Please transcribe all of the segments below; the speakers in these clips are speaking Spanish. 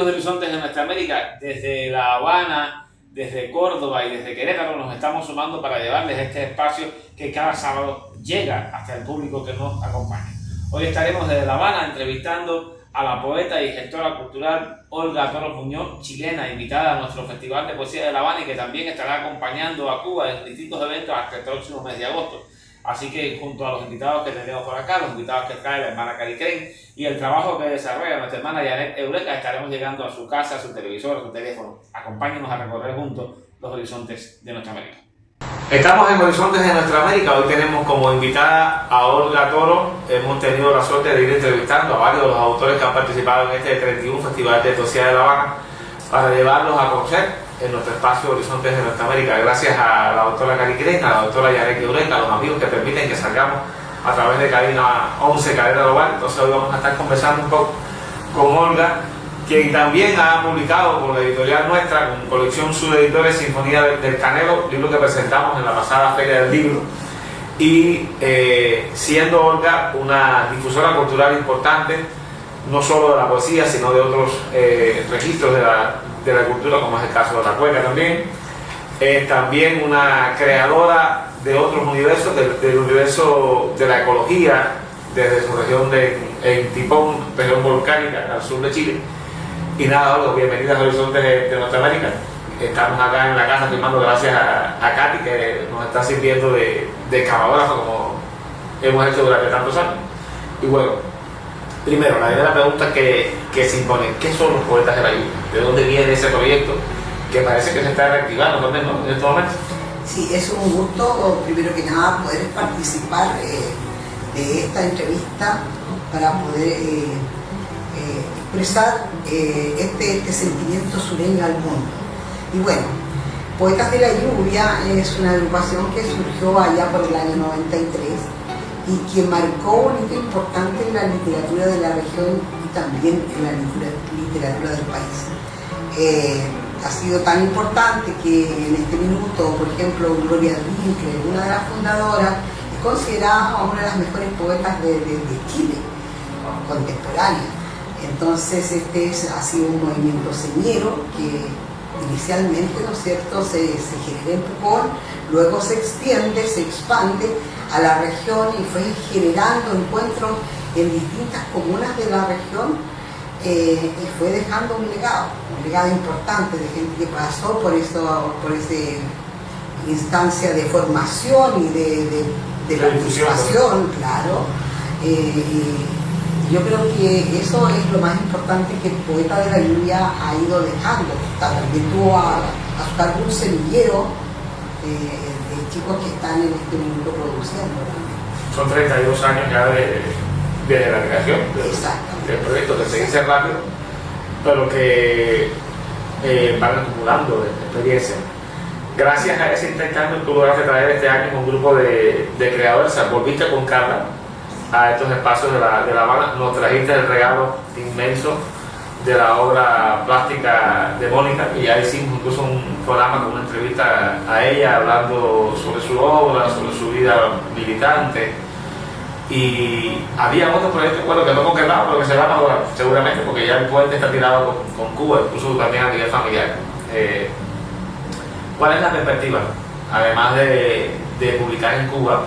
de Horizontes de Nuestra América, desde La Habana, desde Córdoba y desde Querétaro nos estamos sumando para llevarles este espacio que cada sábado llega hasta el público que nos acompaña. Hoy estaremos desde La Habana entrevistando a la poeta y gestora cultural Olga Toro Muñoz, chilena, invitada a nuestro Festival de Poesía de La Habana y que también estará acompañando a Cuba en distintos eventos hasta el próximo mes de agosto. Así que junto a los invitados que tenemos por acá, los invitados que trae la hermana Cari Crane y el trabajo que desarrolla nuestra hermana Janet Eureka, estaremos llegando a su casa, a su televisor, a su teléfono. Acompáñenos a recorrer juntos los horizontes de Nuestra América. Estamos en Horizontes de Nuestra América. Hoy tenemos como invitada a Olga Toro. Hemos tenido la suerte de ir entrevistando a varios de los autores que han participado en este 31 Festival de Poesía de La Habana para llevarlos a conocer en nuestro espacio Horizontes de Nuestra América. Gracias a la doctora Cari Crane, a la doctora Janet Eureka, a los amigos que permiten que salgamos a través de Cabina 11 Cadena Global. Entonces hoy vamos a estar conversando un poco con Olga, quien también ha publicado con la editorial nuestra, con colección Subeditores, Sinfonía del Canelo, libro que presentamos en la pasada Feria del Libro, y siendo Olga una difusora cultural importante, no solo de la poesía, sino de otros registros de la cultura, como es el caso de la cueca también. También una creadora de otros universos, del universo de la ecología, desde su región en Tipón, región volcánica, al sur de Chile. Y nada, Olga, bienvenida a Horizontes de Nuestra América. Estamos acá en la casa filmando gracias a Katy, que nos está sirviendo de camarógrafa, como hemos hecho durante tantos años. Y bueno, primero, la primera pregunta que se impone: ¿qué son los poetas de la lluvia? ¿De dónde viene ese proyecto que parece que se está reactivando también, ¿no?, en estos momentos? Sí, es un gusto, primero que nada, poder participar de esta entrevista para poder expresar este sentimiento sureño al mundo. Y bueno, Poetas de la Lluvia es una agrupación que surgió allá por el año 93 y que marcó un hito importante en la literatura de la región y también en la literatura del país. Ha sido tan importante que en este minuto, por ejemplo, Gloria Winkler, una de las fundadoras, es considerada una de las mejores poetas de Chile, contemporánea. Entonces ha sido un movimiento señero que inicialmente, ¿no es cierto?, se genera en Pucón, luego se extiende, se expande a la región y fue generando encuentros en distintas comunas de la región y fue dejando un legado importante de gente que pasó por esa instancia de formación y de participación, claro. Yo creo que eso es lo más importante que el Poeta de la Lluvia ha ido dejando. También tuvo a su cargo un semillero de chicos que están en este minuto produciendo. Son 32 años ya de la creación del proyecto, que se dice rápido, pero que van acumulando experiencia. Gracias a ese intercambio tú lograste traer este año un grupo de creadores. Volviste con Carla a estos espacios de la Habana, nos trajiste el regalo inmenso de la obra plástica de Mónica, y ya hicimos incluso un programa con una entrevista a ella hablando sobre su obra, sobre su vida militante. Y había otros proyectos, bueno, que no concretaban, pero que se van a lograr seguramente, porque ya el puente está tirado con Cuba, incluso también a nivel familiar. ¿Cuál es la perspectiva, además de publicar en Cuba,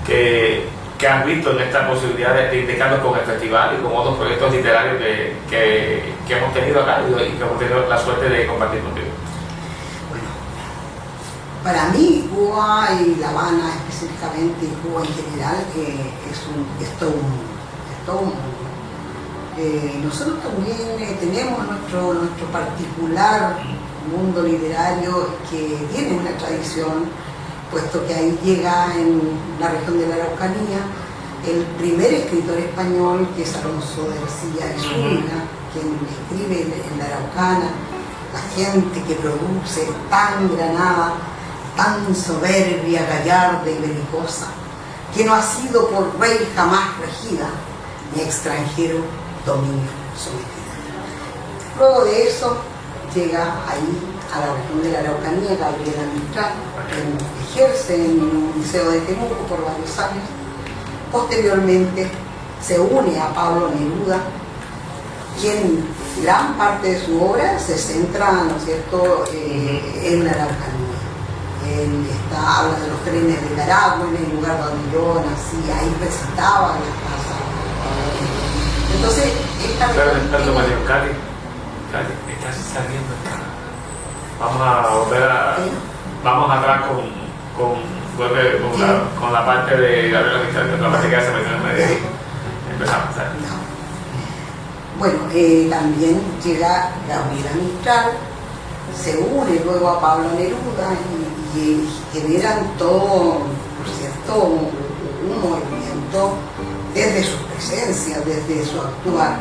que han visto en esta posibilidad de indicarnos con el festival y con otros proyectos literarios que hemos tenido acá y que hemos tenido la suerte de compartir contigo? Bueno, para mí Cuba y La Habana específicamente, y Cuba en general, es todo un mundo. Nosotros también tenemos nuestro particular mundo literario que tiene una tradición, puesto que ahí llega en la región de la Araucanía el primer escritor español, que es Alonso de Ercilla y Zúñiga, quien escribe en la Araucana, la gente que produce tan granada, tan soberbia, gallarda y belicosa, que no ha sido por rey jamás regida, ni extranjero dominio sometida. Luego de eso llega ahí a la región de la Araucanía Gabriela Mistral, que ejerce en un liceo de Temuco por varios años. Posteriormente se une a Pablo Neruda quien gran parte de su obra se centra, ¿no es cierto?, en la Araucanía. Él habla de los trenes de Caragua, en el lugar donde yo nací, ahí recitaba en la casa. Entonces, esta Perdón, Mario, Cali, estás saliendo acá. Vamos a volver a... Vamos atrás con la parte de Gabriela Mistral, que la parte que se metió en medio. Empezamos, ¿sabes? Bueno, también llega Gabriela Mistral, se une luego a Pablo Neruda y generan todo, por cierto, un movimiento desde su presencia, desde su actuar.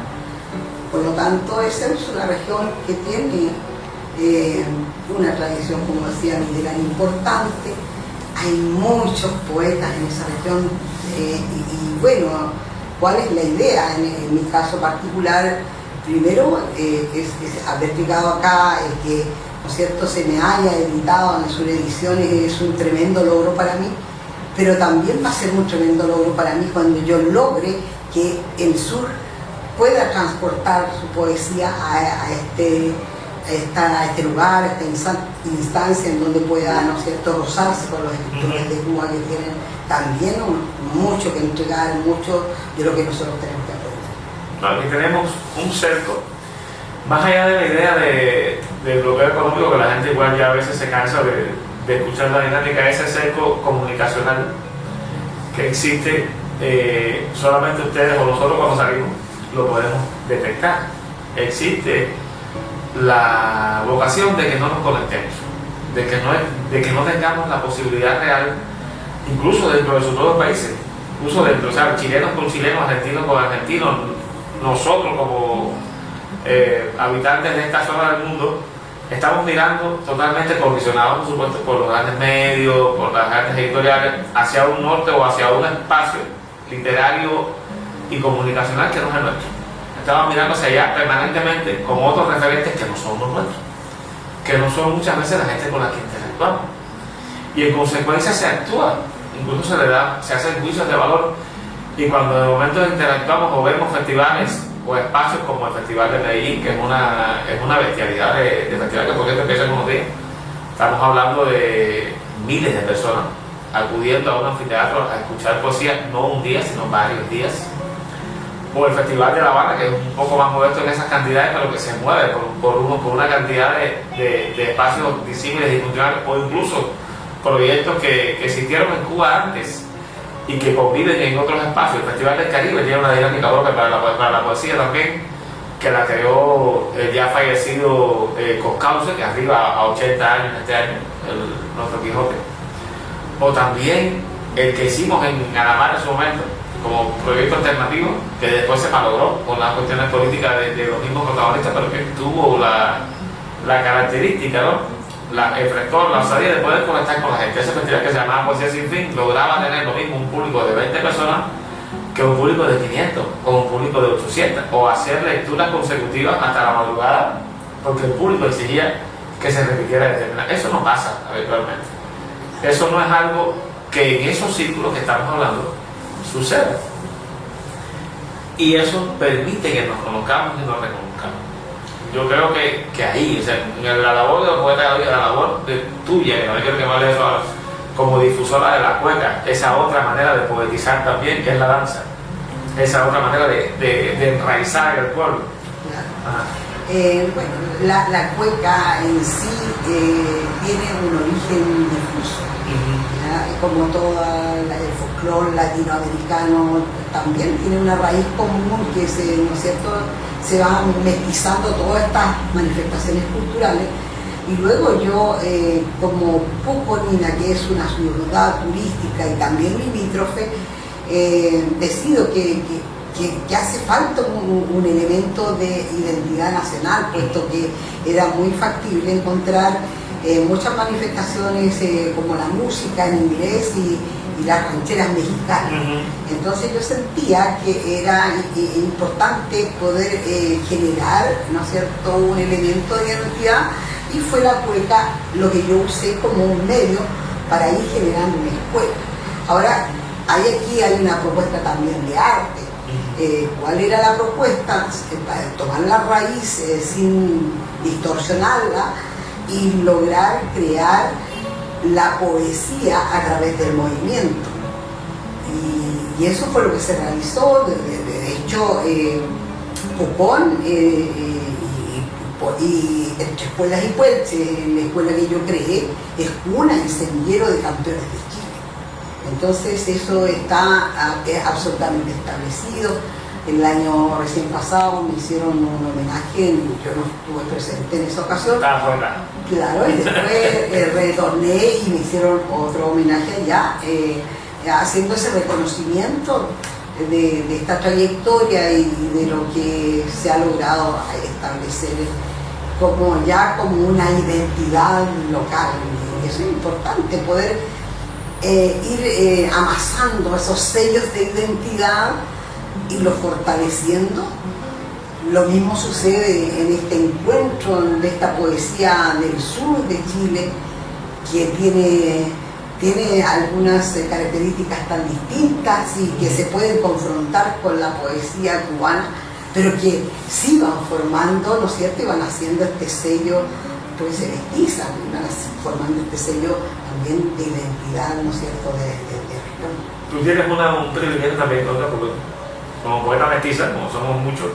Por lo tanto, esa es una región que tiene una tradición, como decía Miguel, importante. Hay muchos poetas en esa región y bueno, ¿cuál es la idea? En mi caso particular, primero es haber llegado acá, que, ¿no es cierto?, se me haya editado en sus ediciones, es un tremendo logro para mí, pero también va a ser un tremendo logro para mí cuando yo logre que el sur pueda transportar su poesía a este lugar, a esta instancia en donde pueda, ¿no es cierto?, rozarse con los escritores de Cuba, que tienen también mucho que entregar, mucho de lo que nosotros tenemos que aprender. Aquí tenemos un cerco, más allá de la idea del bloqueo económico, que la gente igual ya a veces se cansa de escuchar la dinámica, ese cerco comunicacional que existe, solamente ustedes o nosotros cuando salimos lo podemos detectar. Existe la vocación de que no nos conectemos, de que no tengamos la posibilidad real, incluso dentro de sus propios países, incluso dentro, o sea, chilenos con chilenos, argentinos con argentinos, nosotros como habitantes de esta zona del mundo, estamos mirando totalmente condicionados, por supuesto, por los grandes medios, por las grandes editoriales, hacia un norte o hacia un espacio literario y comunicacional que no es el nuestro. Estamos mirando hacia allá permanentemente con otros referentes que no son los nuestros, que no son muchas veces la gente con la que interactuamos. Y en consecuencia se actúa, incluso se hacen juicios de valor, y cuando de momento interactuamos o vemos festivales o espacios como el Festival de Medellín, que es una bestialidad de festival que por cierto empieza en unos días, estamos hablando de miles de personas acudiendo a un anfiteatro a escuchar poesía, no un día, sino varios días. O el Festival de La Habana, que es un poco más modesto en esas cantidades, pero que se mueve por una cantidad de espacios disímiles y funcionales, o incluso proyectos que existieron en Cuba antes y que conviven en otros espacios. El Festival del Caribe tiene una dinámica propia para la poesía también, que la creó el ya fallecido Coscauce, que arriba a 80 años este año, nuestro Quijote. O también el que hicimos en Alamar en su momento, como proyecto alternativo, que después se malogró con las cuestiones políticas de los mismos protagonistas, pero que tuvo la característica, ¿no?, el frescor, la osadía de poder conectar con la gente. Ese festival que se llamaba Poesía Sin Fin lograba tener lo mismo un público de 20 personas que un público de 500 o un público de 800, o hacer lecturas consecutivas hasta la madrugada, porque el público exigía que se repitiera determinada. Eso no pasa habitualmente. Eso no es algo que en esos círculos que estamos hablando sucede, y eso permite que nos conozcamos y nos reconozcamos. Yo creo que ahí, o sea, en la labor de los poetas, la labor tuya, que no quiero que me hable de eso ahora, como difusora de la cueca, esa otra manera de poetizar también, que es la danza, esa otra manera de enraizar el pueblo. Bueno, la cueca en sí tiene un origen difuso. Como todo el folclore latinoamericano también tiene una raíz común que ¿no es cierto?, se van mestizando todas estas manifestaciones culturales, y luego yo como Puconina, que es una ciudad turística y también limítrofe, decido que hace falta un elemento de identidad nacional, puesto que era muy factible encontrar muchas manifestaciones como la música en inglés y las rancheras mexicanas. Entonces yo sentía que era importante poder generar, ¿no es cierto?, un elemento de identidad, y fue la cueca lo que yo usé como un medio para ir generando una escuela. Ahora, aquí hay una propuesta también de arte. cuál era la propuesta, para tomar la raíz sin distorsionarla y lograr crear la poesía a través del movimiento. Y eso fue lo que se realizó. De hecho, Pucón y entre escuelas y Puelche, la escuela que yo creé, es cuna y semillero de campeones de Chile. Entonces eso está absolutamente establecido. El año recién pasado me hicieron un homenaje, yo no estuve presente en esa ocasión. Claro, y después retorné y me hicieron otro homenaje allá, haciendo ese reconocimiento de esta trayectoria y de lo que se ha logrado establecer como una identidad local. Y eso es importante, poder ir amasando esos sellos de identidad y los fortaleciendo. Lo mismo sucede en este encuentro de esta poesía del sur de Chile, que tiene algunas características tan distintas y que se pueden confrontar con la poesía cubana, pero que sí van formando, ¿no es cierto?, y van haciendo este sello, pues se mestizan, van formando este sello también de identidad, ¿no es cierto?, de región. Tú tienes un privilegio también, ¿no?, porque como poeta mestiza, como somos muchos,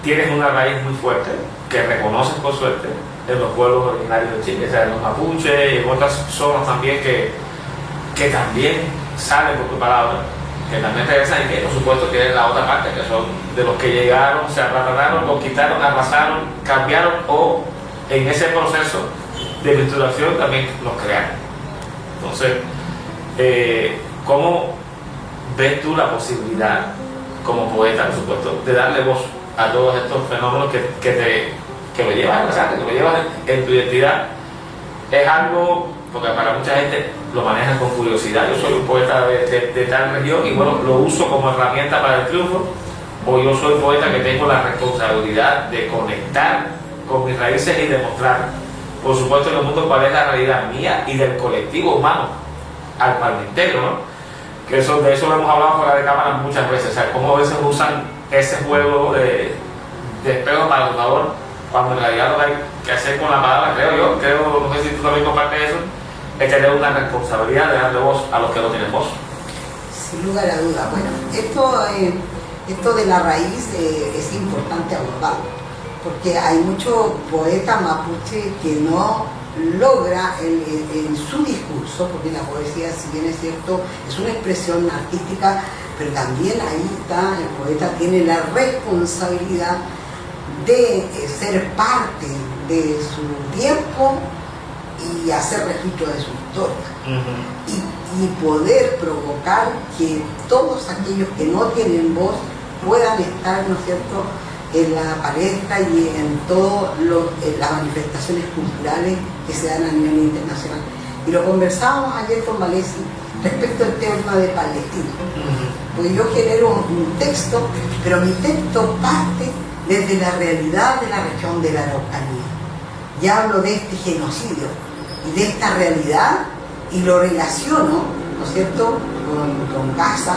tienes una raíz muy fuerte que reconoces por suerte en los pueblos originarios de Chile, o sea, en los mapuches y en otras zonas también que también salen por tu palabra, que también regresan y que por supuesto tienen la otra parte, que son de los que llegaron, se arrataron, conquistaron, arrasaron, cambiaron o en ese proceso de misturación también los crearon. Entonces, ¿cómo ves tú la posibilidad como poeta, por supuesto, de darle voz a todos estos fenómenos que lo llevas en la sangre, que lo llevas en tu identidad? Es algo, porque para mucha gente lo manejan con curiosidad. Yo soy un poeta de tal región y bueno, lo uso como herramienta para el triunfo, o yo soy poeta que tengo la responsabilidad de conectar con mis raíces y demostrar, por supuesto, en el mundo cuál es la realidad mía y del colectivo humano al cual me integro, ¿no? Que de eso lo hemos hablado fuera de cámara muchas veces, o sea, cómo a veces usan ese juego de espejo para el favor, cuando en realidad lo que hay que hacer con la palabra, creo, no sé si tú también compartes eso, es tener una responsabilidad de darle voz a los que no tienen voz. Sin lugar a duda. Bueno, esto de la raíz es importante abordarlo, porque hay muchos poetas mapuche que no logra en su discurso, porque la poesía, si bien es cierto, es una expresión artística, pero también ahí está, el poeta tiene la responsabilidad de ser parte de su tiempo y hacer registro de su historia. Y poder provocar que todos aquellos que no tienen voz puedan estar, ¿no es cierto?, en la palestra y en todas las manifestaciones culturales que se dan a nivel internacional. Y lo conversábamos ayer con Valesi respecto al tema de Palestina. Pues yo genero un texto, pero mi texto parte desde la realidad de la región de la Araucanía. Ya hablo de este genocidio y de esta realidad y lo relaciono, ¿no es cierto?, con Gaza,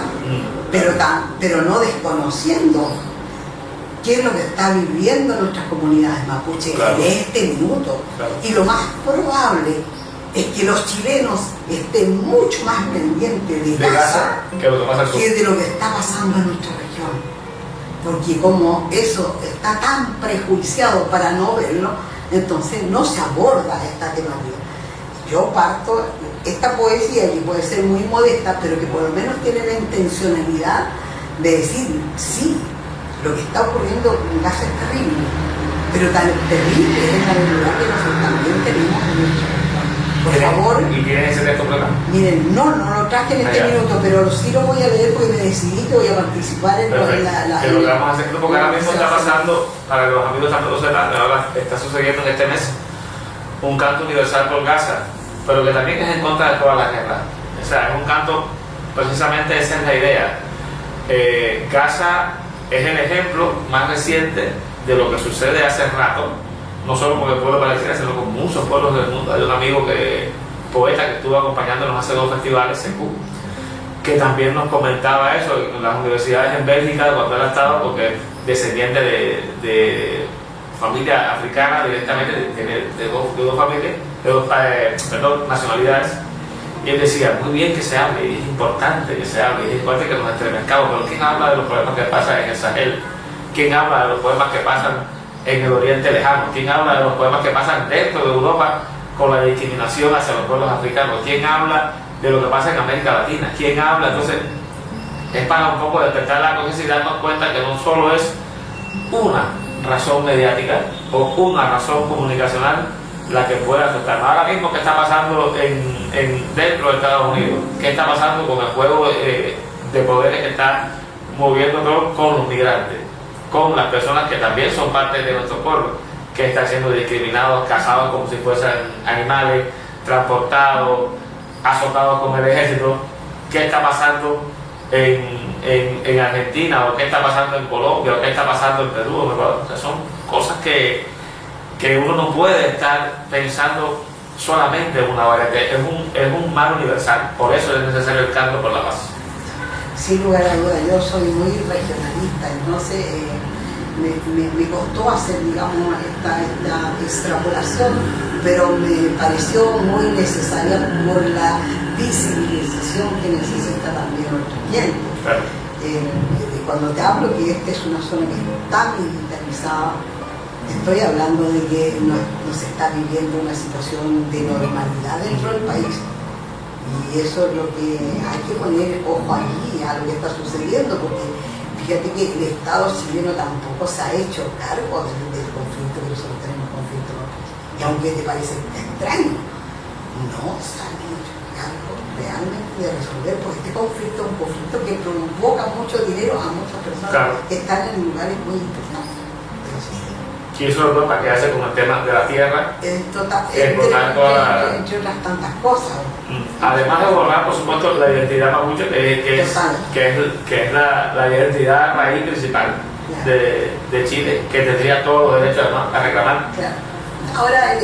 pero no desconociendo qué es lo que está viviendo nuestras comunidades mapuche en este minuto. Y lo más probable es que los chilenos estén mucho más pendientes de Gaza que de lo que está pasando en nuestra región. Porque como eso está tan prejuiciado para no verlo, entonces no se aborda esta temática. Yo parto esta poesía, que puede ser muy modesta, pero que por lo menos tiene la intencionalidad de decir, sí, lo que está ocurriendo en Gaza es terrible, pero tan terrible es la realidad que nosotros también tenemos en nuestra región. Por favor. ¿Y tienes ese texto problema? Miren, no lo traje en este minuto, pero sí lo voy a leer porque me decidí que voy a participar en la. Que lo que vamos a hacer, porque ahora mismo está pasando, para que los amigos también lo sepan, ahora está sucediendo en este mes un canto universal por Gaza, pero que también es en contra de toda la guerra. O sea, es un canto, precisamente esa es la idea. Gaza es el ejemplo más reciente de lo que sucede hace rato, no solo con el pueblo palestino, sino con muchos pueblos del mundo. Hay un amigo poeta que estuvo acompañándonos hace 2 festivales, Secu, que también nos comentaba eso en las universidades en Bélgica cuando él estaba, porque es descendiente de familia africana directamente, de dos familias, de dos nacionalidades. Y él decía, muy bien que se hable, y es importante que se hable, y es importante que nos entremezcamos, pero ¿quién habla de los problemas que pasan en el Sahel? ¿Quién habla de los problemas que pasan en el Oriente Lejano? ¿Quién habla de los problemas que pasan dentro de Europa con la discriminación hacia los pueblos africanos? ¿Quién habla de lo que pasa en América Latina? ¿Quién habla? Entonces, es para un poco despertar la conciencia y darnos cuenta que no solo es una razón mediática o una razón comunicacional la que puede afectar. Ahora mismo, ¿qué está pasando dentro de Estados Unidos? ¿Qué está pasando con el juego de poderes que está moviendo todo con los migrantes? Con las personas que también son parte de nuestro pueblo, que están siendo discriminados, cazados como si fuesen animales, transportados, azotados con el ejército. ¿Qué está pasando en Argentina? ¿O qué está pasando en Colombia? ¿O qué está pasando en Perú? O sea, son cosas que uno no puede estar pensando solamente en una variedad, es un mal universal. Por eso es necesario el canto por la paz. Sin lugar a duda, yo soy muy regionalista, entonces me costó hacer, digamos, esta extrapolación, pero me pareció muy necesaria por la visibilización que necesita también nuestro cliente. Claro. Cuando te hablo que esta es una zona que está militarizada, estoy hablando de que no se está viviendo una situación de normalidad dentro del país. Y eso es lo que hay que poner ojo allí a lo que está sucediendo, porque fíjate que el Estado chileno tampoco se ha hecho cargo del conflicto que nosotros tenemos, conflicto. Y aunque te parece extraño, no se han hecho cargo realmente de resolver, porque este conflicto es un conflicto que provoca mucho dinero a muchas personas, claro, que están en lugares muy importantes de la sociedad. Y eso es para quedarse con el tema de la tierra, entre otras tantas cosas. Además de borrar, por supuesto, la identidad mapuche, que es la identidad raíz principal, claro, de Chile, que tendría todos los derechos a reclamar. Claro. Ahora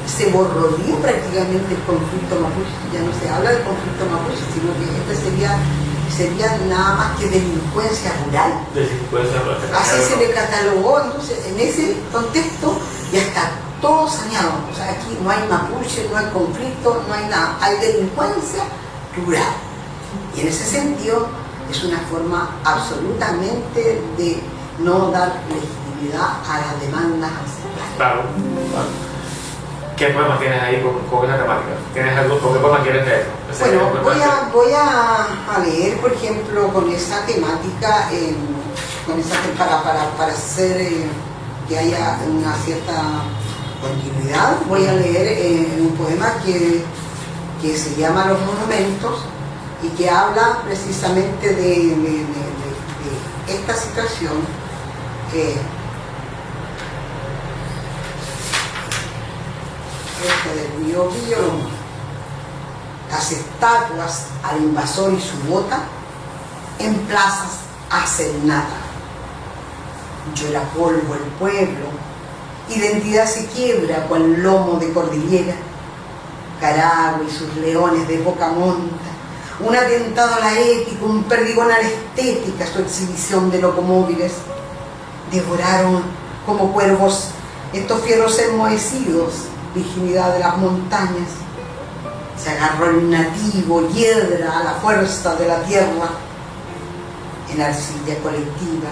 se borroría prácticamente el conflicto mapuche, ya no se habla del conflicto mapuche, sino que sería nada más que delincuencia rural. Así se le catalogó. Entonces, en ese contexto ya está todo saneado. O sea, aquí no hay mapuche, no hay conflicto, no hay nada. Hay delincuencia rural. Y en ese sentido es una forma absolutamente de no dar legitimidad a las demandas ancestrales. Claro. ¿Qué poema tienes ahí con esa temática? ¿Tienes algo? ¿Con qué poema quieres leer? Bueno, voy a leer, por ejemplo, con esa temática, para hacer que haya una cierta continuidad. Voy a leer un poema que se llama Los Monumentos y que habla precisamente de esta situación. Del Biobío, las estatuas al invasor y su bota, en plazas hacen nada. Llora polvo el pueblo, identidad se quiebra cual lomo de cordillera, Caragua y sus leones de poca monta, un atentado a la ética, un perdigón a la estética, su exhibición de locomóviles. Devoraron como cuervos estos fieros enmohecidos, virginidad de las montañas. Se agarró el nativo, hiedra a la fuerza de la tierra, en arcilla colectiva,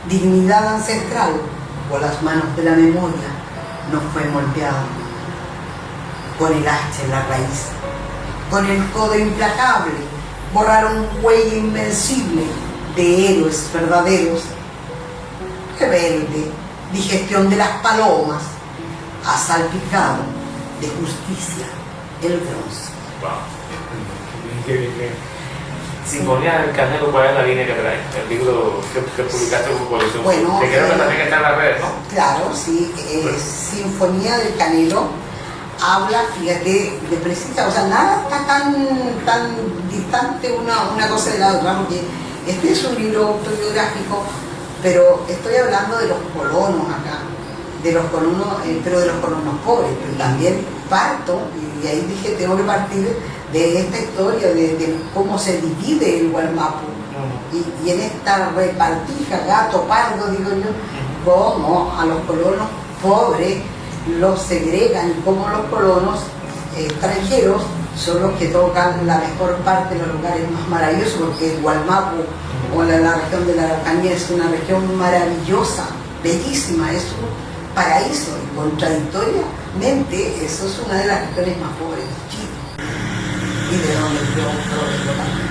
dignidad ancestral, por las manos de la memoria, no fue moldeado. Con el hacha en la raíz, con el codo implacable, borraron huella invencible de héroes verdaderos. Rebelde, digestión de las palomas, ha salpicado de justicia el bronce. Wow. Sinfonía del Canelo, ¿cuál es la línea que trae? El libro que publicaste con colección. Bueno, que creo que también está en las redes, ¿no? Claro, sí. Sinfonía del Canelo habla, fíjate, de precisa, o sea, nada está tan distante una cosa de la otra, porque es un libro autobiográfico, pero estoy hablando de los colonos acá, de los colonos, pero de los colonos pobres, pero también parto, y ahí dije, tengo que partir de esta historia, de cómo se divide el Wallmapu, y en esta repartija, gato, pardo, digo yo, cómo a los colonos pobres los segregan, y cómo los colonos extranjeros son los que tocan la mejor parte de los lugares más maravillosos, porque el Wallmapu o la región de la Araucanía es una región maravillosa, bellísima, es un paraíso, y contradictoriamente eso es una de las regiones más pobres de Chile y de donde yo provengo también.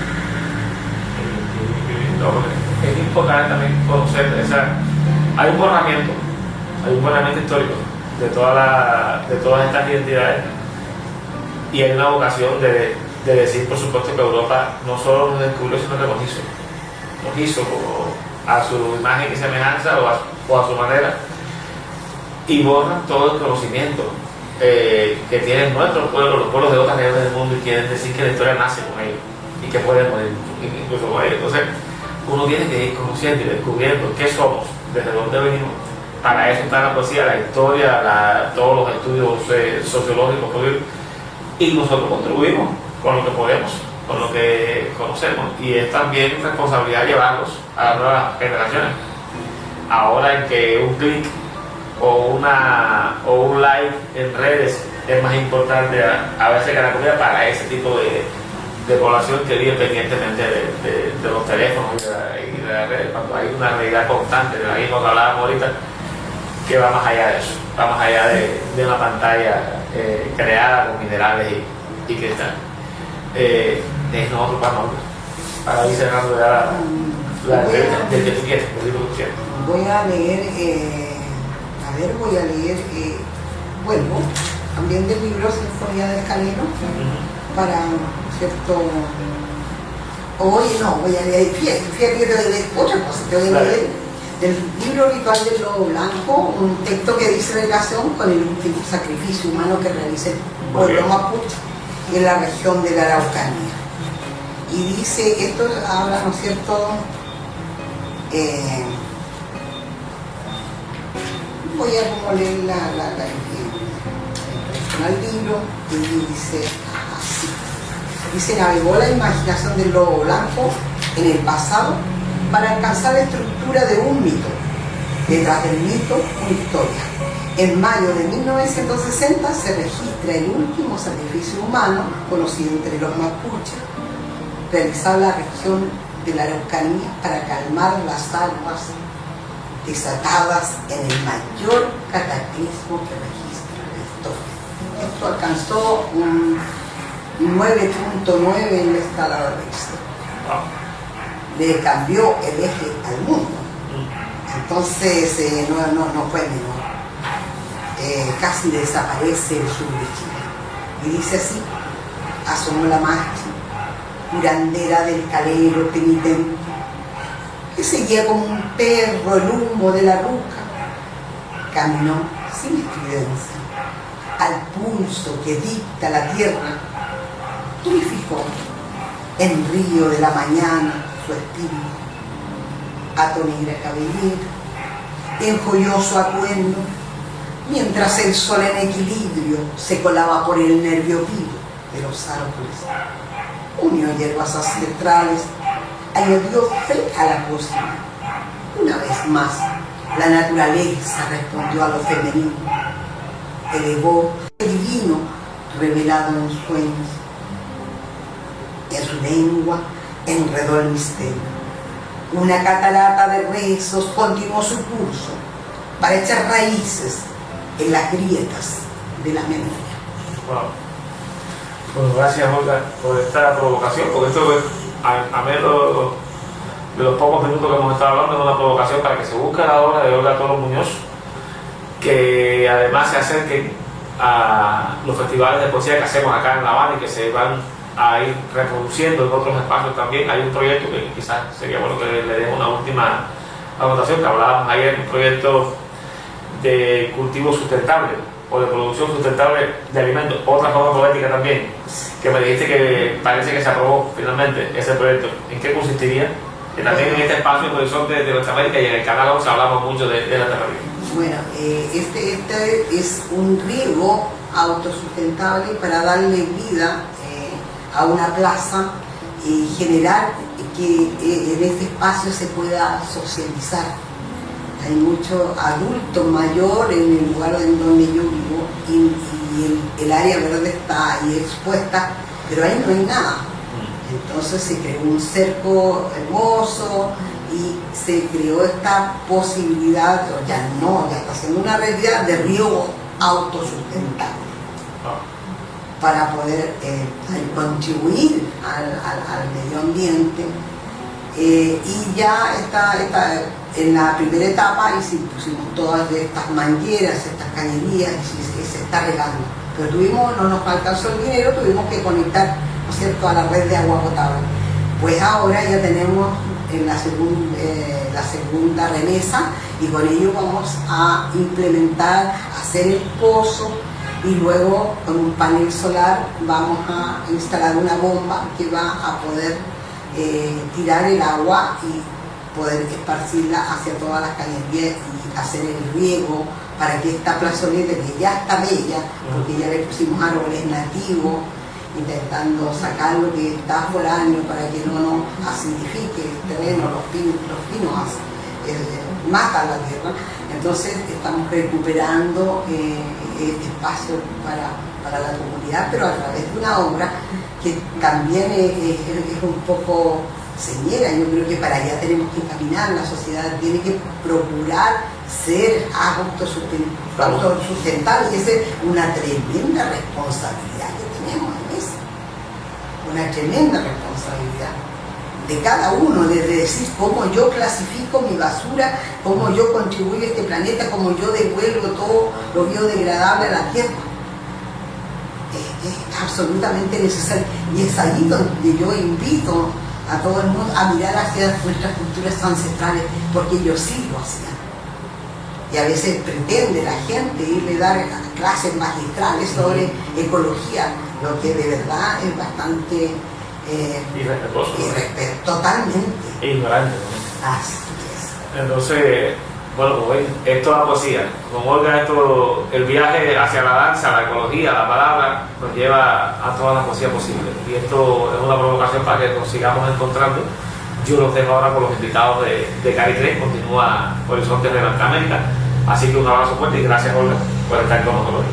Es importante también conocer, hay un borramiento histórico de todas estas identidades, y hay una vocación de decir, por supuesto, que Europa no solo nos descubrió, sino que nos hizo como a su imagen y semejanza o a su manera, y borran todo el conocimiento que tienen nuestros pueblos, los pueblos de otras regiones del mundo, y quieren decir que la historia nace con ellos y que puede morir incluso con ellos. Entonces uno tiene que ir conociendo y descubriendo qué somos, desde dónde venimos. Para eso está la poesía, la historia, todos los estudios sociológicos, y nosotros contribuimos con lo que podemos, con lo que conocemos, y es también responsabilidad llevarlos a las nuevas generaciones. Ahora en que un clic o un like en redes es más importante a veces que la comida para ese tipo de población que vive pendientemente de los teléfonos y de las redes, cuando hay una realidad constante de la misma que hablábamos ahorita, que va más allá de eso, va más allá de una pantalla creada con minerales y cristal. Es nosotros para ir cerrando ya la entrevista del que tú quieres, del libro que tú quieres. Voy a leer, vuelvo también del libro Sinfonía del Caleno, para, ¿cierto? Hoy no, voy a leer, fíjate que te voy a leer otra cosa, te voy a leer del libro Ritual del Lobo Blanco, un texto que dice relación con el último sacrificio humano que realiza el pueblo mapuche en la región de la Araucanía. Y dice, esto habla, ¿no es cierto? Voy a como leer el libro, y dice así. Dice, navegó la imaginación del lobo blanco en el pasado para alcanzar la estructura de un mito. Detrás del mito, una historia. En mayo de 1960 se registra el último sacrificio humano conocido entre los mapuches, realizado en la región de la Araucanía para calmar las aguas desatadas en el mayor cataclismo que registra la historia. Esto alcanzó un 9.9 en la escala de Richter. Le cambió el eje al mundo. Entonces no fue menor. Casi desaparece el sur de Chile. Y dice así: asomó la marcha, curandera del calero penitente, que seguía como un perro el humo de la ruca. Caminó sin estridencia, al pulso que dicta la tierra, purificó en río de la mañana su espíritu, ató negra cabellera, enjolló su atuendo, mientras el sol en equilibrio se colaba por el nervio vivo de los árboles. Unió hierbas ancestrales, añadió fe a la poesía. Una vez más, la naturaleza respondió a lo femenino, elevó el divino revelado en sueños. En su lengua enredó el misterio. Una catarata de rezos continuó su curso para echar raíces en las grietas de la memoria. Wow. Bueno, gracias, Olga, por esta provocación, porque esto es, a menos de los pocos minutos que hemos estado hablando, es una provocación para que se busque la obra de Olga Toro Muñoz, que además se acerquen a los festivales de poesía que hacemos acá en La Habana y que se van a ir reproduciendo en otros espacios también. Hay un proyecto que quizás sería bueno que le demos una última anotación, que hablábamos ayer, un proyecto de cultivo sustentable o de producción sustentable de alimentos, otra forma poética también, que me dijiste que parece que se aprobó finalmente ese proyecto. ¿En qué consistiría? Que también en este espacio, en Horizonte de Nuestra América y en el canal 11 hablamos mucho de la terapia. Bueno, este es un riego autosustentable para darle vida a una plaza y generar que en este espacio se pueda socializar. Hay mucho adulto mayor en el lugar en donde yo vivo y el área verde está ahí expuesta, pero ahí no hay nada. Entonces se creó un cerco hermoso y se creó esta posibilidad, ya está siendo una realidad de riego autosustentable para poder contribuir al medio ambiente. Y ya está en la primera etapa y pusimos todas estas mangueras, estas cañerías y se está regando. Pero no nos alcanzó el dinero, tuvimos que conectar, ¿no es cierto?, a la red de agua potable. Pues ahora ya tenemos en la segunda remesa y con ello vamos a implementar, hacer el pozo y luego con un panel solar vamos a instalar una bomba que va a poder tirar el agua y poder esparcirla hacia todas las cañerías y hacer el riego para que esta plazoleta, que ya está bella, porque ya le pusimos árboles nativos, intentando sacar lo que está foráneo para que no nos acidifique el terreno, los pinos matan la tierra. Entonces estamos recuperando espacio para la comunidad, pero a través de una obra que también es un poco señera. Yo creo que para allá tenemos que caminar, la sociedad tiene que procurar ser autosustentable y esa es una tremenda responsabilidad que tenemos en eso, una tremenda responsabilidad de cada uno, de decir cómo yo clasifico mi basura, cómo yo contribuyo a este planeta, cómo yo devuelvo todo lo biodegradable a la tierra. Es absolutamente necesario y es ahí donde yo invito a todo el mundo a mirar hacia nuestras culturas ancestrales, porque ellos sí lo hacían. Y a veces pretende la gente irle a dar clases magistrales sobre ecología, lo que de verdad es bastante irrespetuoso. Totalmente. Ignorante. Así es. Entonces, bueno, como ven, esto es la poesía. Como Olga, el viaje hacia la danza, la ecología, la palabra, nos lleva a toda la poesía posible. Y esto es una provocación para que nos sigamos encontrando. Yo los dejo ahora con los invitados de Cari 3, continúa Horizontes de América. Así que un abrazo fuerte y gracias, Olga, por estar con nosotros.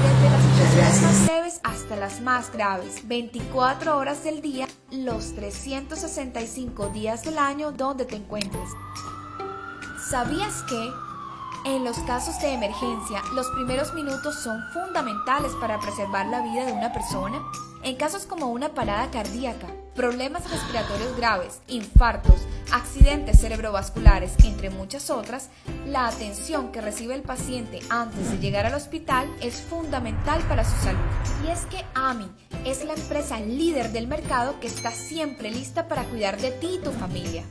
Desde las Muchas situaciones gracias. más leves hasta las más graves, 24 horas del día, los 365 días del año donde te encuentres. ¿Sabías que en los casos de emergencia, los primeros minutos son fundamentales para preservar la vida de una persona? En casos como una parada cardíaca, problemas respiratorios graves, infartos, accidentes cerebrovasculares, entre muchas otras, la atención que recibe el paciente antes de llegar al hospital es fundamental para su salud. Y es que AMI es la empresa líder del mercado que está siempre lista para cuidar de ti y tu familia.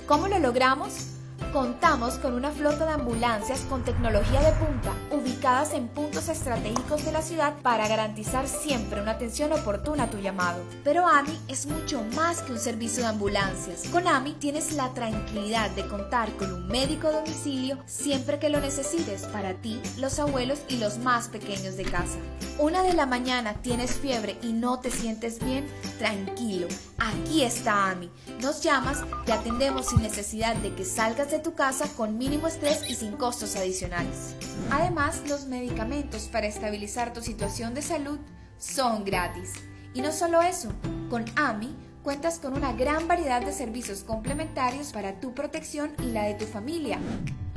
¿Cómo lo logramos? Contamos con una flota de ambulancias con tecnología de punta, ubicadas en puntos estratégicos de la ciudad para garantizar siempre una atención oportuna a tu llamado. Pero AMI es mucho más que un servicio de ambulancias. Con AMI tienes la tranquilidad de contar con un médico a domicilio siempre que lo necesites para ti, los abuelos y los más pequeños de casa. 1 de la mañana tienes fiebre y no te sientes bien, tranquilo. Aquí está AMI. Nos llamas, te atendemos sin necesidad de que salgas de tu casa con mínimo estrés y sin costos adicionales. Además, los medicamentos para estabilizar tu situación de salud son gratis. Y no solo eso, con AMI cuentas con una gran variedad de servicios complementarios para tu protección y la de tu familia.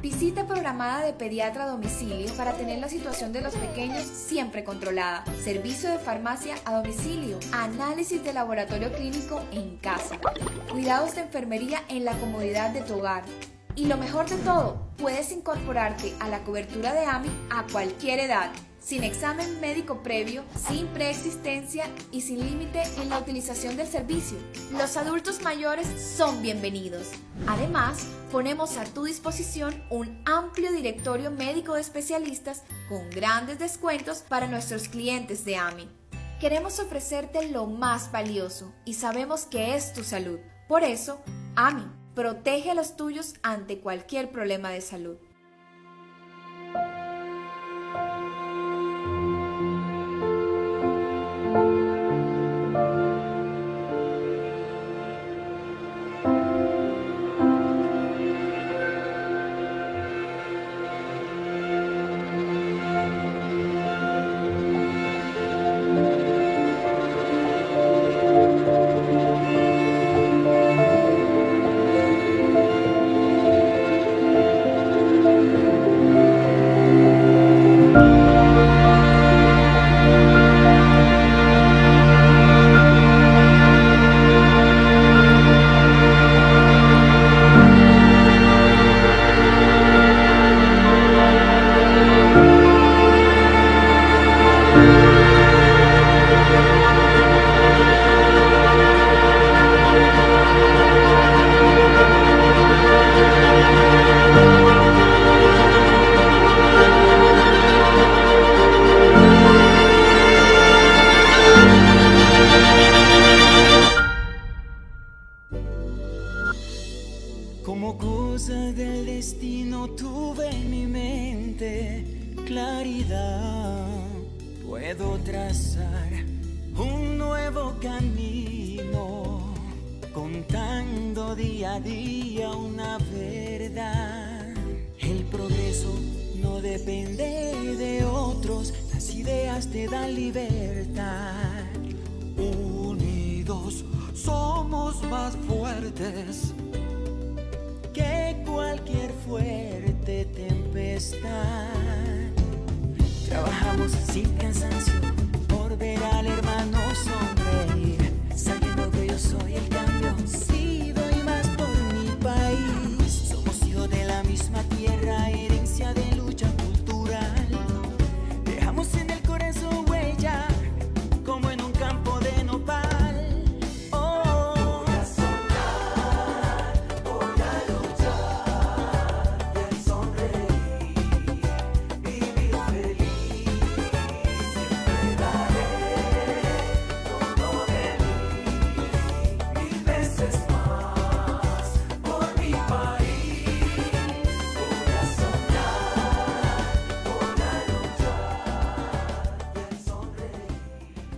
Visita programada de pediatra a domicilio para tener la situación de los pequeños siempre controlada. Servicio de farmacia a domicilio. Análisis de laboratorio clínico en casa. Cuidados de enfermería en la comodidad de tu hogar. Y lo mejor de todo, puedes incorporarte a la cobertura de AMI a cualquier edad, sin examen médico previo, sin preexistencia y sin límite en la utilización del servicio. Los adultos mayores son bienvenidos. Además, ponemos a tu disposición un amplio directorio médico de especialistas con grandes descuentos para nuestros clientes de AMI. Queremos ofrecerte lo más valioso y sabemos que es tu salud. Por eso, AMI protege a los tuyos ante cualquier problema de salud. puedo trazar un nuevo camino, contando día a día una verdad. El progreso no depende de otros, las ideas te dan libertad. Unidos somos más fuertes que cualquier fuerte tempestad. Trabajamos sin cansancio por ver al hermano sonreír, sabiendo que yo soy el cambio, sí doy más por mi país. Somos hijos de la misma tierra, herencia de lucha cultural. Dejamos en el corazón huella, como en un campo de nopal.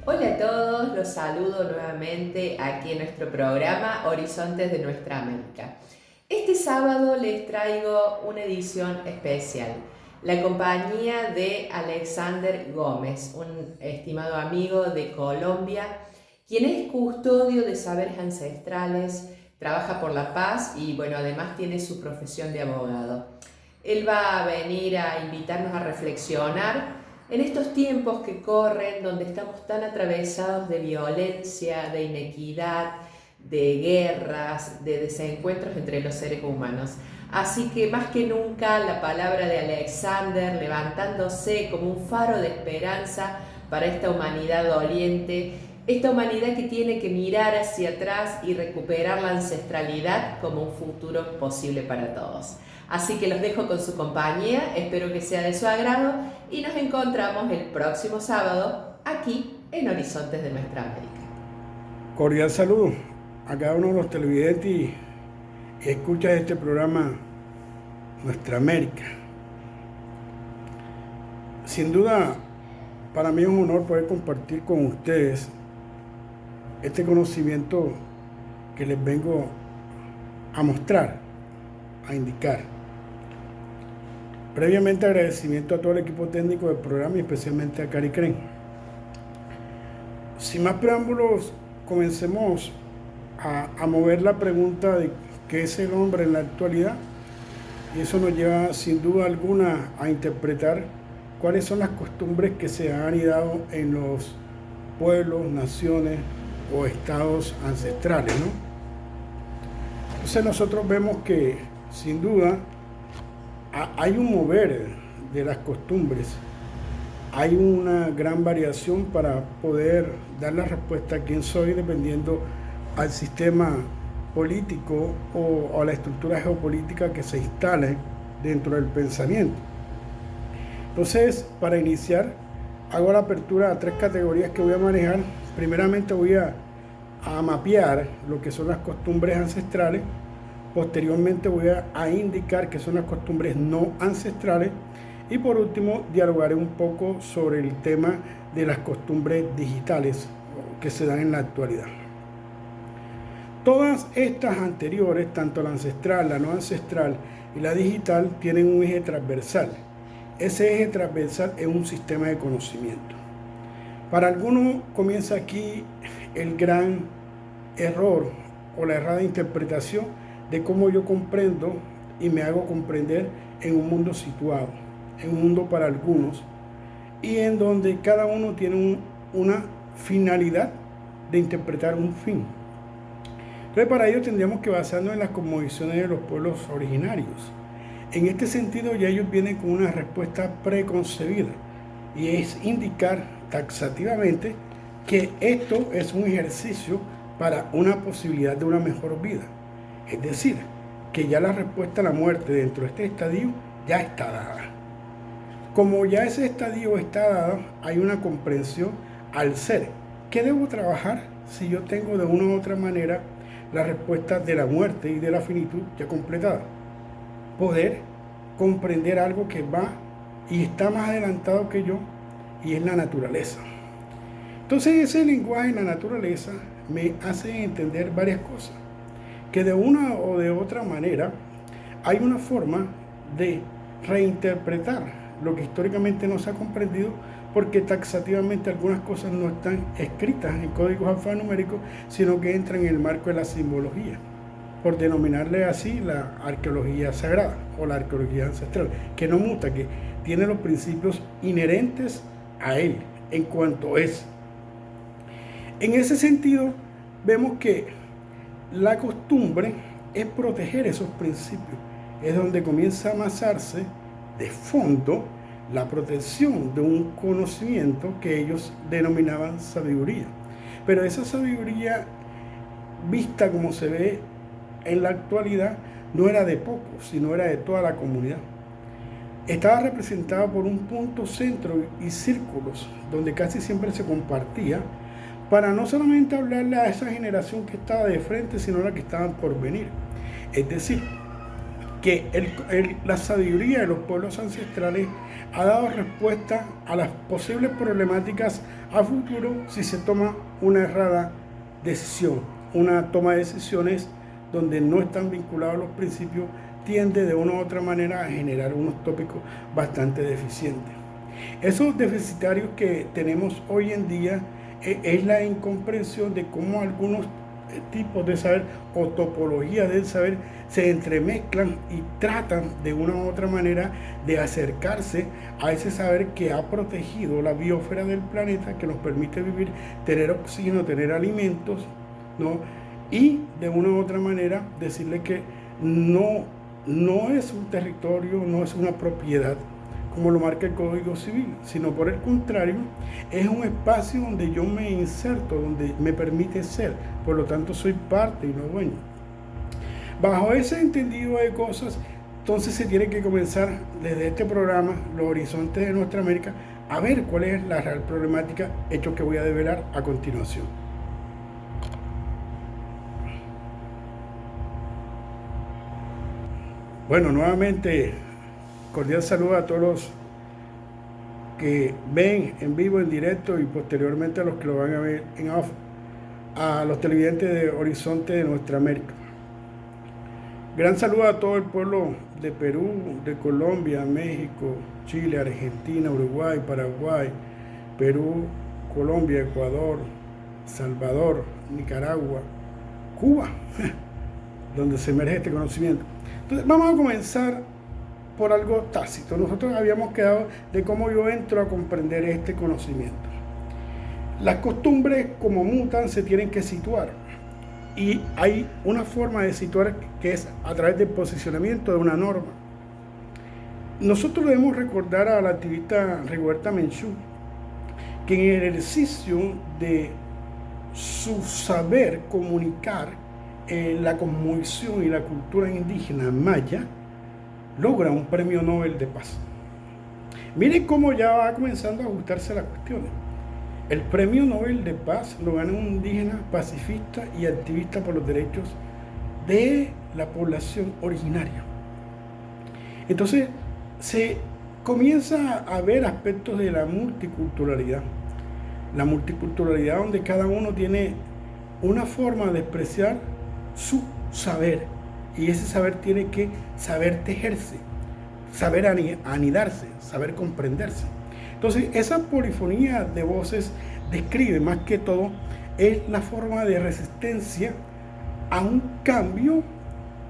Hola a todos, los saludo nuevamente aquí en nuestro programa Horizontes de Nuestra América. Este sábado les traigo una edición especial, la compañía de Alexander Gómez, un estimado amigo de Colombia, quien es custodio de saberes ancestrales, trabaja por la paz y bueno, además tiene su profesión de abogado. Él va a venir a invitarnos a reflexionar en estos tiempos que corren, donde estamos tan atravesados de violencia, de inequidad, de guerras, de desencuentros entre los seres humanos. Así que más que nunca la palabra de Alexander levantándose como un faro de esperanza para esta humanidad doliente, esta humanidad que tiene que mirar hacia atrás y recuperar la ancestralidad como un futuro posible para todos. Así que los dejo con su compañía, espero que sea de su agrado y nos encontramos el próximo sábado aquí en Horizontes de Nuestra América. Cordial saludo a cada uno de los televidentes y escuchas de este programa Nuestra América. Sin duda, para mí es un honor poder compartir con ustedes este conocimiento que les vengo a mostrar, a indicar. Previamente, agradecimiento a todo el equipo técnico del programa y especialmente a Cari Cren. Sin más preámbulos, comencemos a mover la pregunta de qué es el hombre en la actualidad, y eso nos lleva sin duda alguna a interpretar cuáles son las costumbres que se han anidado en los pueblos, naciones o estados ancestrales, ¿no? Entonces nosotros vemos que sin duda hay un mover de las costumbres, hay una gran variación para poder dar la respuesta a quién soy dependiendo al sistema político o a la estructura geopolítica que se instale dentro del pensamiento. Entonces, para iniciar, hago la apertura a 3 categorías que voy a manejar. Primeramente voy a mapear lo que son las costumbres ancestrales. Posteriormente voy a indicar qué son las costumbres no ancestrales. Y por último, dialogaré un poco sobre el tema de las costumbres digitales que se dan en la actualidad. Todas estas anteriores, tanto la ancestral, la no ancestral y la digital, tienen un eje transversal. Ese eje transversal es un sistema de conocimiento. Para algunos comienza aquí el gran error o la errada interpretación de cómo yo comprendo y me hago comprender en un mundo situado, en un mundo para algunos, y en donde cada uno tiene una finalidad de interpretar un fin. Entonces, para ello tendríamos que basarnos en las cosmovisiones de los pueblos originarios. En este sentido, ya ellos vienen con una respuesta preconcebida, y es indicar taxativamente que esto es un ejercicio para una posibilidad de una mejor vida. Es decir, que ya la respuesta a la muerte dentro de este estadio ya está dada. Como ya ese estadio está dado, hay una comprensión al ser. ¿Qué debo trabajar si yo tengo de una u otra manera la respuesta de la muerte y de la finitud ya completada? Poder comprender algo que va y está más adelantado que yo y es la naturaleza. Entonces ese lenguaje en la naturaleza me hace entender varias cosas, que de una o de otra manera hay una forma de reinterpretar lo que históricamente no se ha comprendido, porque taxativamente algunas cosas no están escritas en códigos alfanuméricos, sino que entran en el marco de la simbología, por denominarle así la arqueología sagrada o la arqueología ancestral, que no muta, que tiene los principios inherentes a él en cuanto es. En ese sentido, vemos que la costumbre es proteger esos principios, es donde comienza a amasarse de fondo la protección de un conocimiento que ellos denominaban sabiduría. Pero esa sabiduría, vista como se ve en la actualidad, no era de pocos, sino era de toda la comunidad. Estaba representada por un punto centro y círculos donde casi siempre se compartía, para no solamente hablarle a esa generación que estaba de frente, sino a la que estaban por venir. Es decir, que la sabiduría de los pueblos ancestrales ha dado respuesta a las posibles problemáticas a futuro si se toma una errada decisión. Una toma de decisiones donde no están vinculados los principios tiende de una u otra manera a generar unos tópicos bastante deficientes. Esos deficitarios que tenemos hoy en día es la incomprensión de cómo algunos tipos de saber o topologías del saber se entremezclan y tratan de una u otra manera de acercarse a ese saber que ha protegido la biosfera del planeta, que nos permite vivir, tener oxígeno, tener alimentos, ¿no? Y de una u otra manera decirle que no es un territorio, no es una propiedad como lo marca el Código Civil, sino por el contrario, es un espacio donde yo me inserto, donde me permite ser, por lo tanto soy parte y no dueño. Bajo ese entendido de cosas, entonces se tiene que comenzar desde este programa, Los Horizontes de Nuestra América, a ver cuál es la real problemática, hecho que voy a develar a continuación. Bueno, nuevamente, cordial saludo a todos los que ven en vivo, en directo y posteriormente a los que lo van a ver en off, a los televidentes de Horizonte de Nuestra América. Gran saludo a todo el pueblo de Perú, de Colombia, México, Chile, Argentina, Uruguay, Paraguay, Perú, Colombia, Ecuador, Salvador, Nicaragua, Cuba, donde se emerge este conocimiento. Entonces vamos a comenzar por algo tácito. Nosotros habíamos quedado de cómo yo entro a comprender este conocimiento. Las costumbres, como mutan, se tienen que situar. Y hay una forma de situar que es a través del posicionamiento de una norma. Nosotros debemos recordar a la activista Rigoberta Menchú que en el ejercicio de su saber comunicar la cosmovisión y la cultura indígena maya, logra un premio Nobel de Paz. Miren cómo ya va comenzando a ajustarse la cuestión. El premio Nobel de Paz lo gana un indígena pacifista y activista por los derechos de la población originaria. Entonces se comienza a ver aspectos de la multiculturalidad. La multiculturalidad donde cada uno tiene una forma de expresar su saber. Y ese saber tiene que saber tejerse, saber anidarse, saber comprenderse. Entonces, esa polifonía de voces describe más que todo es la forma de resistencia a un cambio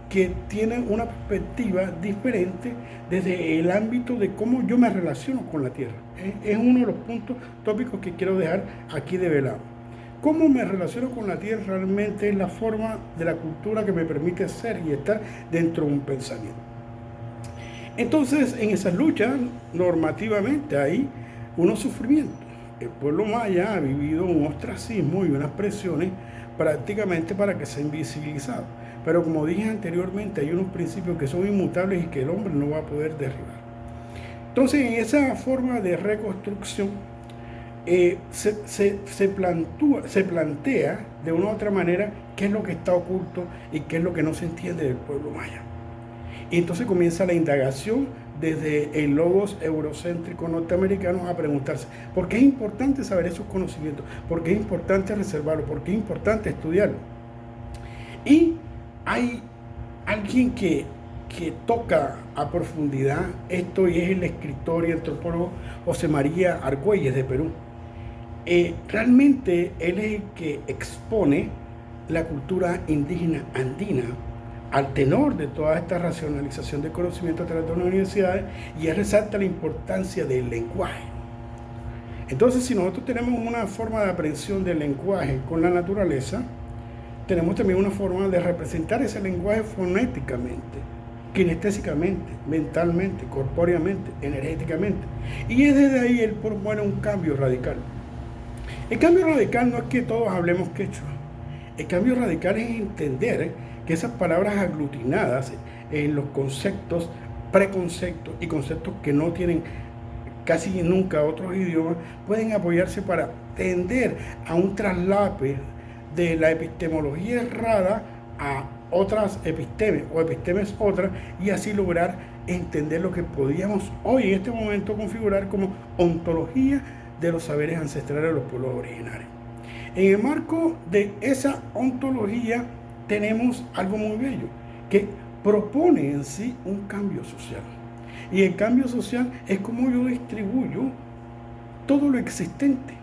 que tiene una perspectiva diferente desde el ámbito de cómo yo me relaciono con la tierra. Es uno de los puntos tópicos que quiero dejar aquí develado. Cómo me relaciono con la tierra realmente es la forma de la cultura que me permite ser y estar dentro de un pensamiento. Entonces, en esas luchas, normativamente hay unos sufrimientos. El pueblo maya ha vivido un ostracismo y unas presiones prácticamente para que sea invisibilizado. Pero como dije anteriormente, hay unos principios que son inmutables y que el hombre no va a poder derribar. Entonces, en esa forma de reconstrucción, se plantea de una u otra manera qué es lo que está oculto y qué es lo que no se entiende del pueblo maya. Y entonces comienza la indagación desde el logos eurocéntrico norteamericano a preguntarse ¿por qué es importante saber esos conocimientos? ¿Por qué es importante reservarlos? ¿Por qué es importante estudiarlos? Y hay alguien que toca a profundidad esto y es el escritor y antropólogo José María Argüelles de Perú. Realmente él es el que expone la cultura indígena andina al tenor de toda esta racionalización del conocimiento a través de las universidades, y él resalta la importancia del lenguaje. Entonces, si nosotros tenemos una forma de aprehensión del lenguaje con la naturaleza, tenemos también una forma de representar ese lenguaje fonéticamente, kinestésicamente, mentalmente, corpóreamente, energéticamente. Y es desde ahí el propone un cambio radical. El cambio radical no es que todos hablemos quechua. El cambio radical es entender que esas palabras aglutinadas en los conceptos, preconceptos y conceptos que no tienen casi nunca otros idiomas, pueden apoyarse para tender a un traslape de la epistemología errada a otras epistemes o epistemes otras, y así lograr entender lo que podríamos hoy en este momento configurar como ontología de los saberes ancestrales de los pueblos originarios. En el marco de esa ontología tenemos algo muy bello que propone en sí un cambio social, y el cambio social es como yo distribuyo todo lo existente.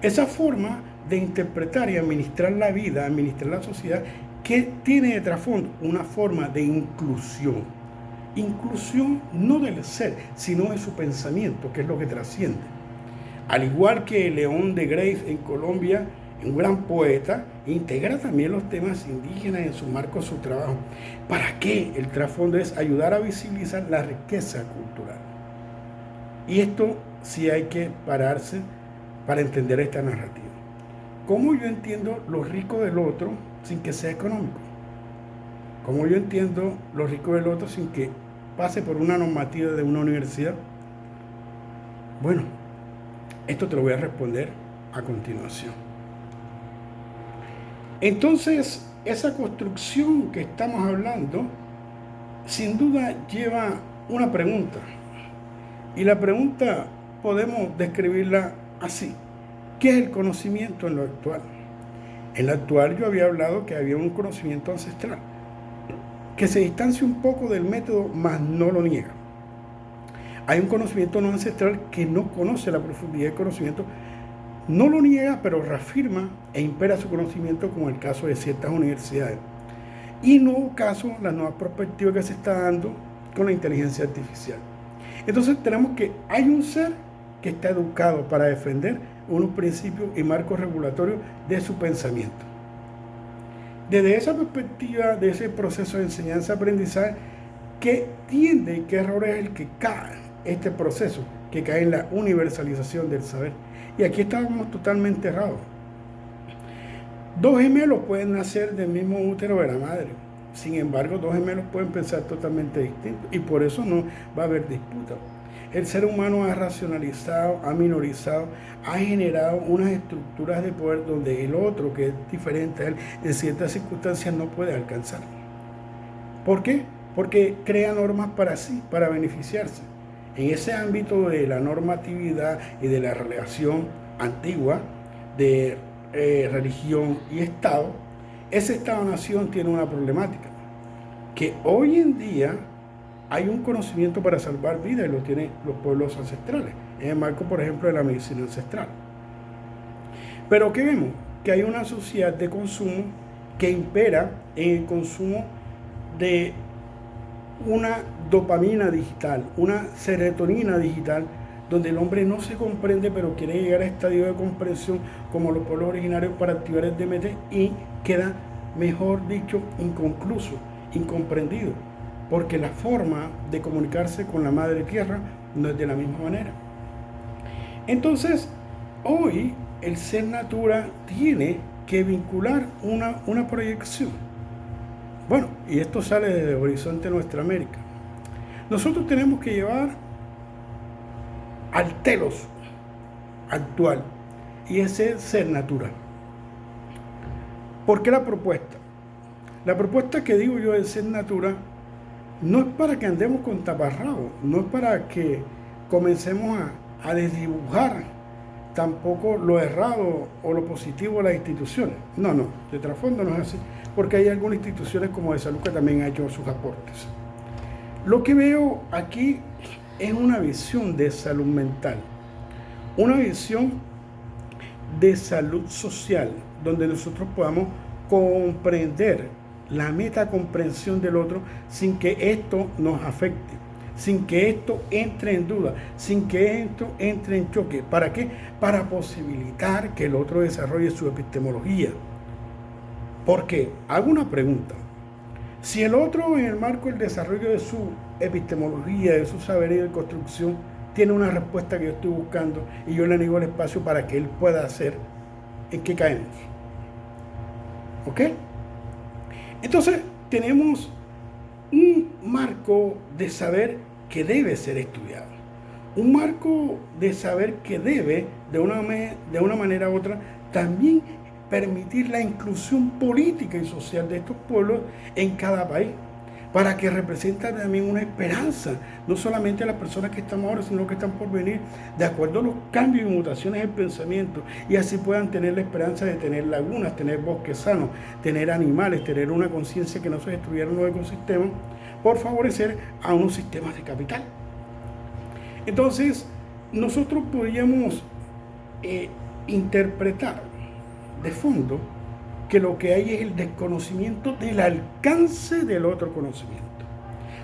Esa forma de interpretar y administrar la vida, administrar la sociedad, que tiene de trasfondo una forma de inclusión no del ser, sino de su pensamiento, que es lo que trasciende. Al igual que León de Greiff en Colombia, un gran poeta, integra también los temas indígenas en su marco de su trabajo. ¿Para qué? El trasfondo es ayudar a visibilizar la riqueza cultural. Y esto sí hay que pararse para entender esta narrativa. ¿Cómo yo entiendo lo rico del otro sin que sea económico? ¿Cómo yo entiendo lo rico del otro sin que pase por una normativa de una universidad? Bueno, esto te lo voy a responder a continuación. Entonces, esa construcción que estamos hablando, sin duda lleva una pregunta. Y la pregunta podemos describirla así. ¿Qué es el conocimiento en lo actual? En lo actual yo había hablado que había un conocimiento ancestral, que se distancia un poco del método, mas no lo niega. Hay un conocimiento no ancestral que no conoce la profundidad del conocimiento, no lo niega, pero reafirma e impera su conocimiento, como el caso de ciertas universidades. Y en nuevo caso, la nueva perspectiva que se está dando con la inteligencia artificial. Entonces tenemos que hay un ser que está educado para defender unos principios y marcos regulatorios de su pensamiento. Desde esa perspectiva, de ese proceso de enseñanza-aprendizaje, ¿qué tiende y qué error es el que cae este proceso? Que cae en la universalización del saber. Y aquí estábamos totalmente errados. Dos gemelos pueden nacer del mismo útero de la madre. Sin embargo, dos gemelos pueden pensar totalmente distintos, y por eso no va a haber disputa. El ser humano ha racionalizado, ha minorizado, ha generado unas estructuras de poder donde el otro, que es diferente a él, en ciertas circunstancias no puede alcanzar. ¿Por qué? Porque crea normas para sí, para beneficiarse. En ese ámbito de la normatividad y de la relación antigua de religión y Estado, ese Estado-nación tiene una problemática, que hoy en día hay un conocimiento para salvar vidas, y lo tienen los pueblos ancestrales, en el marco, por ejemplo, de la medicina ancestral. Pero ¿qué vemos? Que hay una sociedad de consumo que impera en el consumo de una dopamina digital, una serotonina digital, donde el hombre no se comprende, pero quiere llegar a estadio de comprensión como los pueblos originarios para activar el DMT, y queda, mejor dicho, inconcluso, incomprendido, porque la forma de comunicarse con la madre tierra no es de la misma manera. Entonces, hoy el ser natura tiene que vincular una proyección. Bueno, y esto sale desde Horizonte Nuestra América. Nosotros tenemos que llevar al telos actual, y ese es ser natural. ¿Por qué la propuesta? La propuesta que digo yo de ser natura no es para que andemos con taparrabos, no es para que comencemos a desdibujar tampoco lo errado o lo positivo de las instituciones. No, de trasfondo no es así, porque hay algunas instituciones como de salud que también han hecho sus aportes. Lo que veo aquí es una visión de salud mental, una visión de salud social, donde nosotros podamos comprender la metacomprensión del otro sin que esto nos afecte, sin que esto entre en duda, sin que esto entre en choque. ¿Para qué? Para posibilitar que el otro desarrolle su epistemología. Porque, hago una pregunta, si el otro en el marco del desarrollo de su epistemología, de su saber y de construcción, tiene una respuesta que yo estoy buscando y yo le niego el espacio para que él pueda hacer, ¿en qué caemos? ¿Ok? Entonces, tenemos un marco de saber que debe ser estudiado. Un marco de saber que debe, de una manera u otra, también permitir la inclusión política y social de estos pueblos en cada país, para que representen también una esperanza, no solamente a las personas que estamos ahora, sino que están por venir, de acuerdo a los cambios y mutaciones del pensamiento, y así puedan tener la esperanza de tener lagunas, tener bosques sanos, tener animales, tener una conciencia que no se destruyeran los ecosistemas, por favorecer a unos sistemas de capital. Entonces, nosotros podríamos interpretar de fondo que lo que hay es el desconocimiento del alcance del otro conocimiento.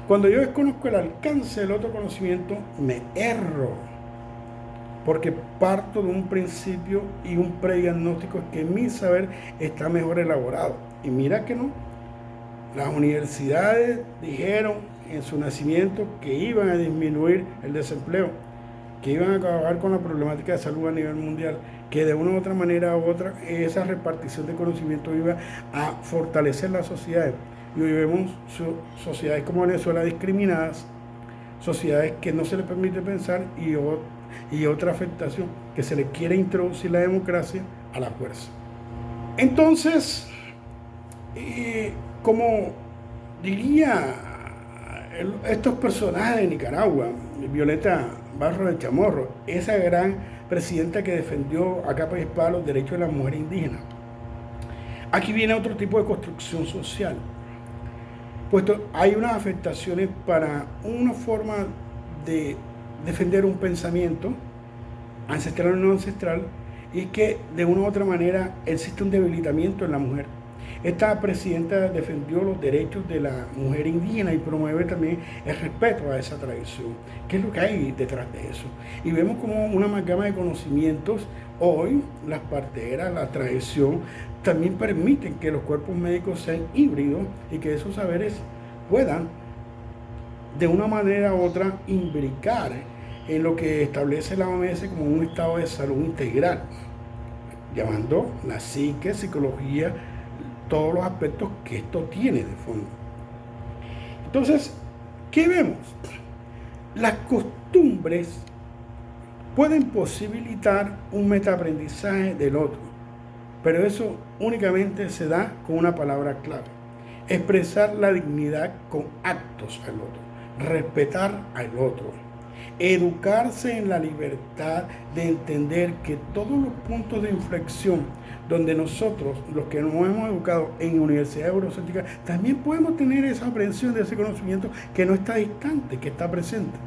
Cuando yo desconozco el alcance del otro conocimiento, me erro, porque parto de un principio y un prediagnóstico, es que mi saber está mejor elaborado. Y mira que no, las universidades dijeron en su nacimiento que iban a disminuir el desempleo, que iban a acabar con la problemática de salud a nivel mundial, que de una u otra manera u otra esa repartición de conocimiento iba a fortalecer las sociedades. Y hoy vemos sociedades como Venezuela discriminadas, sociedades que no se les permite pensar y otra afectación, que se les quiere introducir la democracia a la fuerza. Entonces, como diría estos personajes de Nicaragua, Violeta Barros de Chamorro, esa gran presidenta que defendió a capa y espada los derechos de las mujeres indígenas. Aquí viene otro tipo de construcción social, puesto hay unas afectaciones para una forma de defender un pensamiento ancestral o no ancestral, y es que de una u otra manera existe un debilitamiento en la mujer. Esta presidenta defendió los derechos de la mujer indígena y promueve también el respeto a esa tradición. ¿Qué es lo que hay detrás de eso? Y vemos como una amalgama de conocimientos. Hoy las parteras, la tradición, también permiten que los cuerpos médicos sean híbridos y que esos saberes puedan de una manera u otra imbricar en lo que establece la OMS como un estado de salud integral, llamando la psique, psicología, todos los aspectos que esto tiene de fondo. Entonces, ¿qué vemos? Las costumbres pueden posibilitar un metaaprendizaje del otro, pero eso únicamente se da con una palabra clave: expresar la dignidad con actos al otro, respetar al otro, educarse en la libertad de entender que todos los puntos de inflexión donde nosotros, los que nos hemos educado en universidades eurocéntricas, también podemos tener esa aprehensión de ese conocimiento que no está distante, que está presente,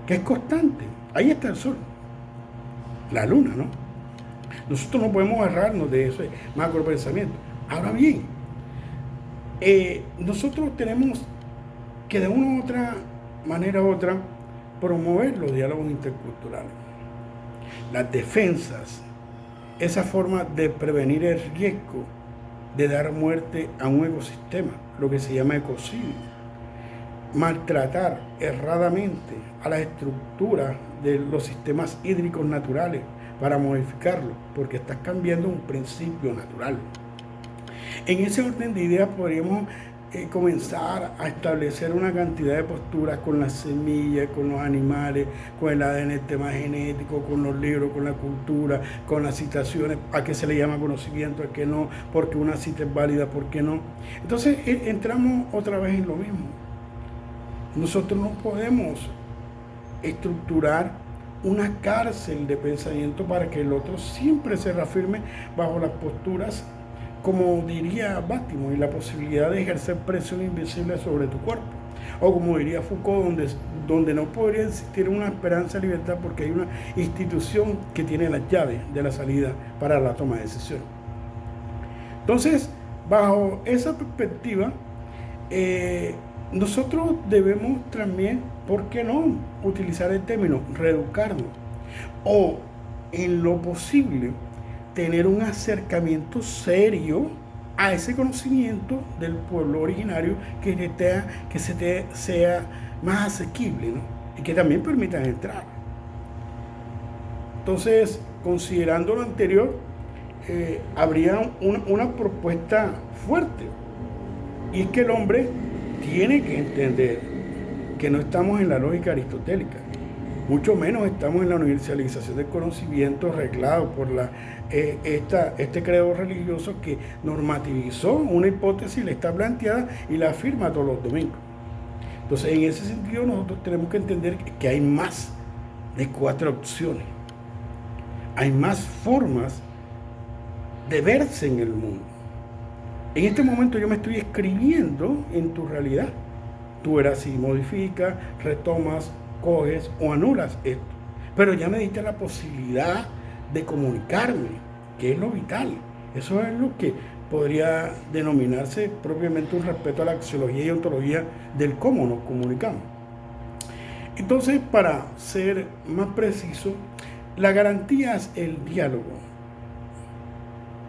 que es constante. Ahí está el sol, la luna, ¿no? Nosotros no podemos agarrarnos de ese macro pensamiento. Ahora bien, nosotros tenemos que de una u otra manera u otra promover los diálogos interculturales, las defensas, esa forma de prevenir el riesgo de dar muerte a un ecosistema, lo que se llama ecocidio, maltratar erradamente a las estructuras de los sistemas hídricos naturales para modificarlos, porque estás cambiando un principio natural. En ese orden de ideas podríamos comenzar a establecer una cantidad de posturas con las semillas, con los animales, con el ADN, el tema genético, con los libros, con la cultura, con las citaciones, a qué se le llama conocimiento, a qué no, porque una cita es válida, por qué no. Entonces entramos otra vez en lo mismo. Nosotros no podemos estructurar una cárcel de pensamiento para que el otro siempre se reafirme bajo las posturas, como diría Bátimo, y la posibilidad de ejercer presión invisible sobre tu cuerpo. O como diría Foucault, donde no podría existir una esperanza de libertad porque hay una institución que tiene las llaves de la salida para la toma de decisiones. Entonces, bajo esa perspectiva, nosotros debemos también, ¿por qué no?, utilizar el término reeducarnos, o en lo posible tener un acercamiento serio a ese conocimiento del pueblo originario que sea más asequible, ¿no?, y que también permitan entrar. Entonces, considerando lo anterior, habría una propuesta fuerte, y es que el hombre tiene que entender que no estamos en la lógica aristotélica, mucho menos estamos en la universalización del conocimiento reglado por este credo religioso que normativizó una hipótesis, la está planteada y la afirma todos los domingos. Entonces, en ese sentido, nosotros tenemos que entender que hay más de 4 opciones, hay más formas de verse en el mundo. En este momento yo me estoy escribiendo en tu realidad. Tú eras así, modificas, retomas, coges o anulas esto. Pero ya me diste la posibilidad de comunicarme, que es lo vital. Eso es lo que podría denominarse propiamente un respeto a la axiología y ontología del cómo nos comunicamos. Entonces, para ser más preciso, la garantía es el diálogo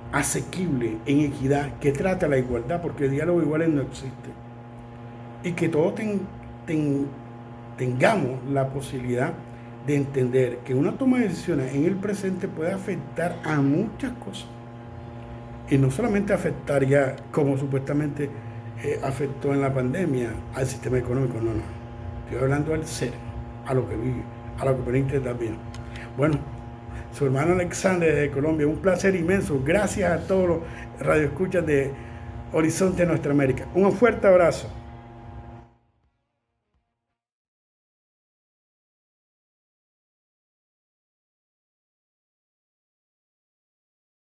asequible, en equidad, que trata la igualdad, porque el diálogo igual no existe, y que todos tengamos la posibilidad de entender que una toma de decisiones en el presente puede afectar a muchas cosas, y no solamente afectar ya como supuestamente afectó en la pandemia al sistema económico, no, estoy hablando al ser, a lo que vive, a lo que permite también. Bueno, su hermano Alexander de Colombia, un placer inmenso. Gracias a todos los radioescuchas de Horizonte Nuestra América. Un fuerte abrazo.